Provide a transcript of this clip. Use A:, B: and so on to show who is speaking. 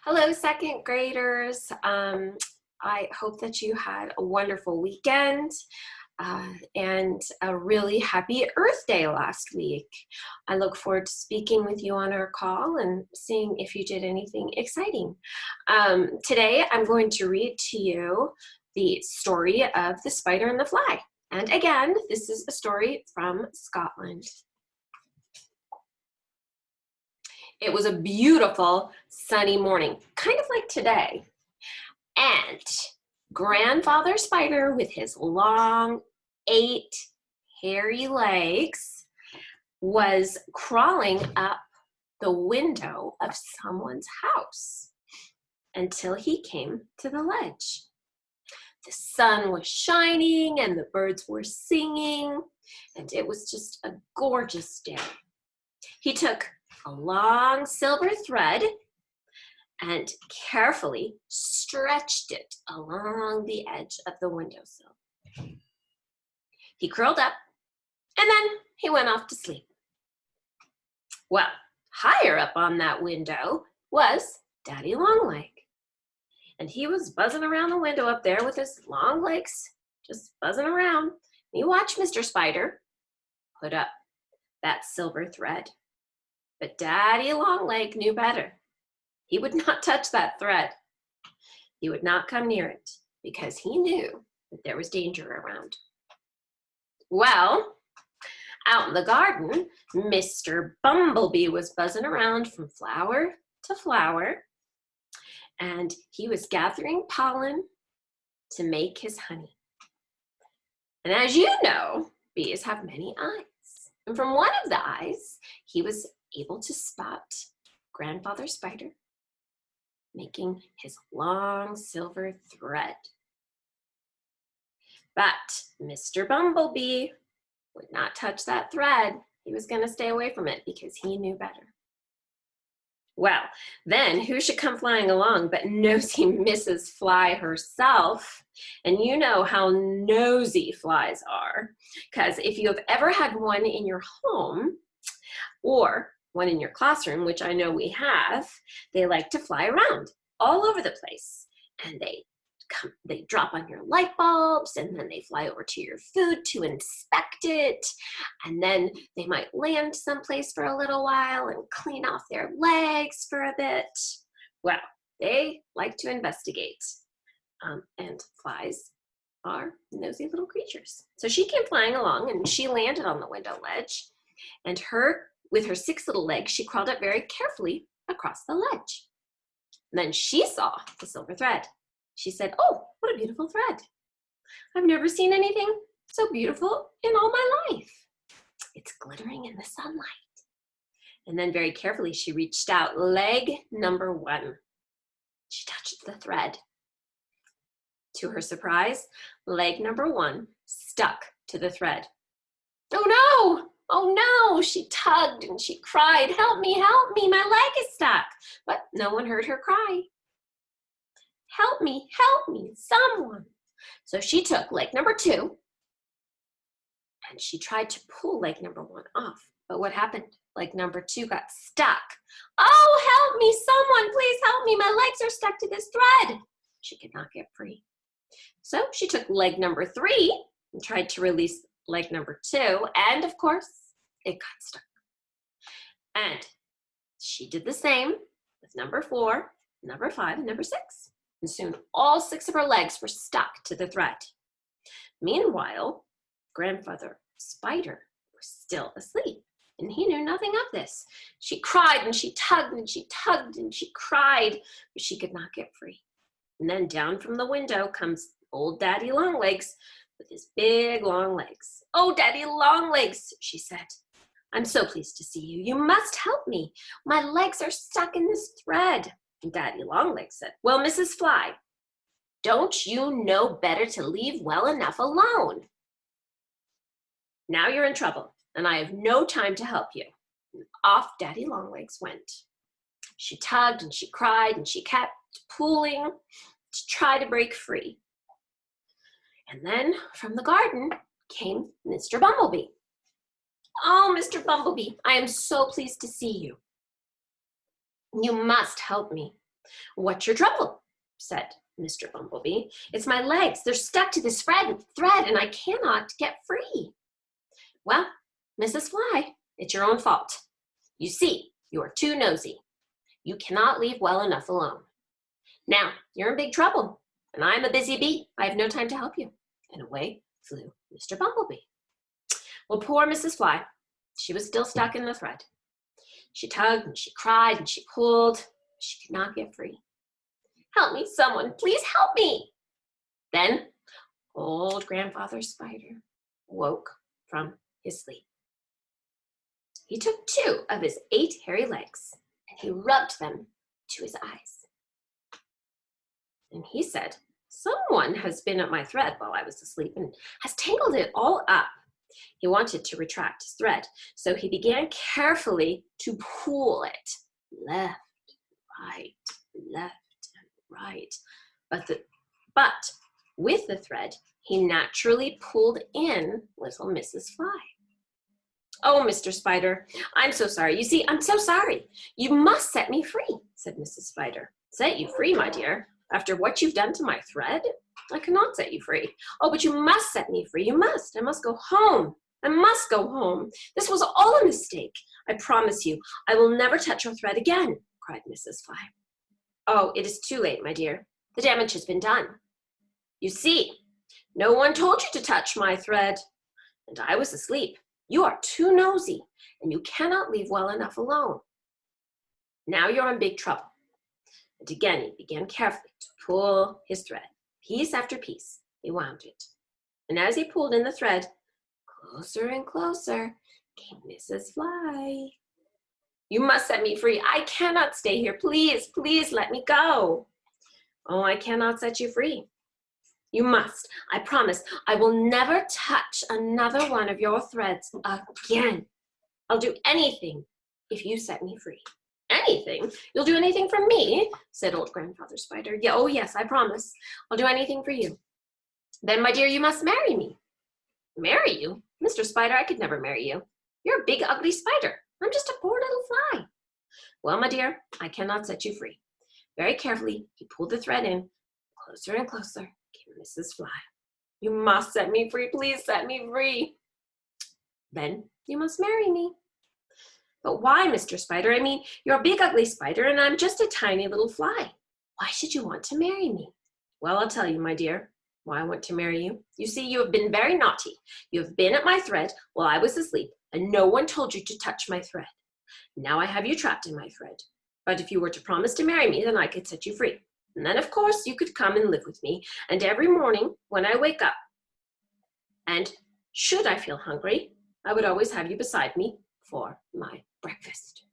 A: Hello, second graders. I hope that you had a wonderful weekend and a really happy Earth Day last week. I look forward to speaking with you on our call and seeing if you did anything exciting. Today, I'm going to read to you the story of the spider and the fly. And again, this is a story from Scotland. It was a beautiful sunny morning, kind of like today. And Grandfather Spider, with his long 8 hairy legs, was crawling up the window of someone's house until he came to the ledge. The sun was shining and the birds were singing, and it was just a gorgeous day. He took a long silver thread and carefully stretched it along the edge of the windowsill. He curled up and then he went off to sleep. Well, higher up on that window was Daddy Longleg. And he was buzzing around the window up there with his long legs, just buzzing around. He watched Mr. Spider put up that silver thread. But Daddy Longleg knew better. He would not touch that thread. He would not come near it because he knew that there was danger around. Well, out in the garden, Mr. Bumblebee was buzzing around from flower to flower, and he was gathering pollen to make his honey. And as you know, bees have many eyes. And from one of the eyes, he was able to spot Grandfather Spider making his long silver thread. But Mr. Bumblebee would not touch that thread. He was going to stay away from it because he knew better. Well, then who should come flying along but nosy Mrs. Fly herself? And you know how nosy flies are, because if you have ever had one in your home or one in your classroom, which I know we have, they like to fly around all over the place. And they drop on your light bulbs, and then they fly over to your food to inspect it. And then they might land someplace for a little while and clean off their legs for a bit. Well, they like to investigate. And flies are nosy little creatures. So she came flying along and she landed on the window ledge, and with her 6 little legs, she crawled up very carefully across the ledge. And then she saw the silver thread. She said, "Oh, what a beautiful thread. I've never seen anything so beautiful in all my life. It's glittering in the sunlight." And then very carefully, she reached out leg number 1. She touched the thread. To her surprise, leg number 1 stuck to the thread. "Oh no! Oh no!" She tugged and she cried, help me, my leg is stuck." But no one heard her cry. Help me, someone." So she took leg number 2 and she tried to pull leg number 1 off. But what happened? Leg number 2 got stuck. "Oh, help me, someone, please help me. My legs are stuck to this thread." She could not get free. So she took leg number 3 and tried to release leg number 2, and of course, it got stuck. And she did the same with number 4, number 5, and number 6. And soon all 6 of her legs were stuck to the thread. Meanwhile, Grandfather Spider was still asleep, and he knew nothing of this. She cried and she tugged and she tugged and she cried, but she could not get free. And then down from the window comes old Daddy Longlegs with his big long legs. "Oh, Daddy Longlegs," she said, "I'm so pleased to see you. You must help me. My legs are stuck in this thread." And Daddy Longlegs said, "Well, Mrs. Fly, don't you know better to leave well enough alone? Now you're in trouble, and I have no time to help you." And off Daddy Longlegs went. She tugged and she cried and she kept pulling to try to break free. And then from the garden came Mr. Bumblebee. "Oh, Mr. Bumblebee, I am so pleased to see you. You must help me. "What's your trouble?" said Mr. Bumblebee. "It's my legs. They're stuck to this thread, and I cannot get free." "Well, Mrs. Fly, it's your own fault. You see, you are too nosy. You cannot leave well enough alone. Now, you're in big trouble, and I'm a busy bee. I have no time to help you." And away flew Mr. Bumblebee. Well, poor Mrs. Fly, she was still stuck in the thread. She tugged and she cried and she pulled. She could not get free. "Help me, someone, please help me." Then old Grandfather Spider woke from his sleep. He took 2 of his 8 hairy legs and he rubbed them to his eyes. And he said, "Someone has been at my thread while I was asleep and has tangled it all up." He wanted to retract his thread, so he began carefully to pull it left, right, left, and right. But with the thread, he naturally pulled in little Mrs. Fly. "Oh, Mr. Spider, I'm so sorry. You see, I'm so sorry. You must set me free," said Mrs. Spider. "Set you free, my dear? After what you've done to my thread? I cannot set you free." "Oh, but you must set me free. You must. I must go home. I must go home. This was all a mistake. I promise you, I will never touch your thread again," cried Mrs. Fly. "Oh, it is too late, my dear. The damage has been done. You see, no one told you to touch my thread, and I was asleep. You are too nosy, and you cannot leave well enough alone. Now you're in big trouble." And again, he began carefully to pull his thread. Piece after piece, he wound it. And as he pulled in the thread, closer and closer came Mrs. Fly. "You must set me free. I cannot stay here. Please, please let me go." "Oh, I cannot set you free. You must. I promise. I will never touch another one of your threads again. I'll do anything if you set me free." "Anything? You'll do anything for me?" said old Grandfather Spider. "Yeah, oh yes, I promise. I'll do anything for you." "Then, my dear, you must marry me." "Marry you? Mr. Spider, I could never marry you. You're a big, ugly spider. I'm just a poor little fly." "Well, my dear, I cannot set you free." Very carefully, he pulled the thread in. Closer and closer came Mrs. Fly. "You must set me free. Please set me free." "Then you must marry me." "But why, Mr. Spider? I mean, you're a big, ugly spider, and I'm just a tiny little fly. Why should you want to marry me?" "Well, I'll tell you, my dear, why I want to marry you. You see, you have been very naughty. You have been at my thread while I was asleep, and no one told you to touch my thread. Now I have you trapped in my thread. But if you were to promise to marry me, then I could set you free. And then, of course, you could come and live with me, and every morning when I wake up, and should I feel hungry, I would always have you beside me for my breakfast."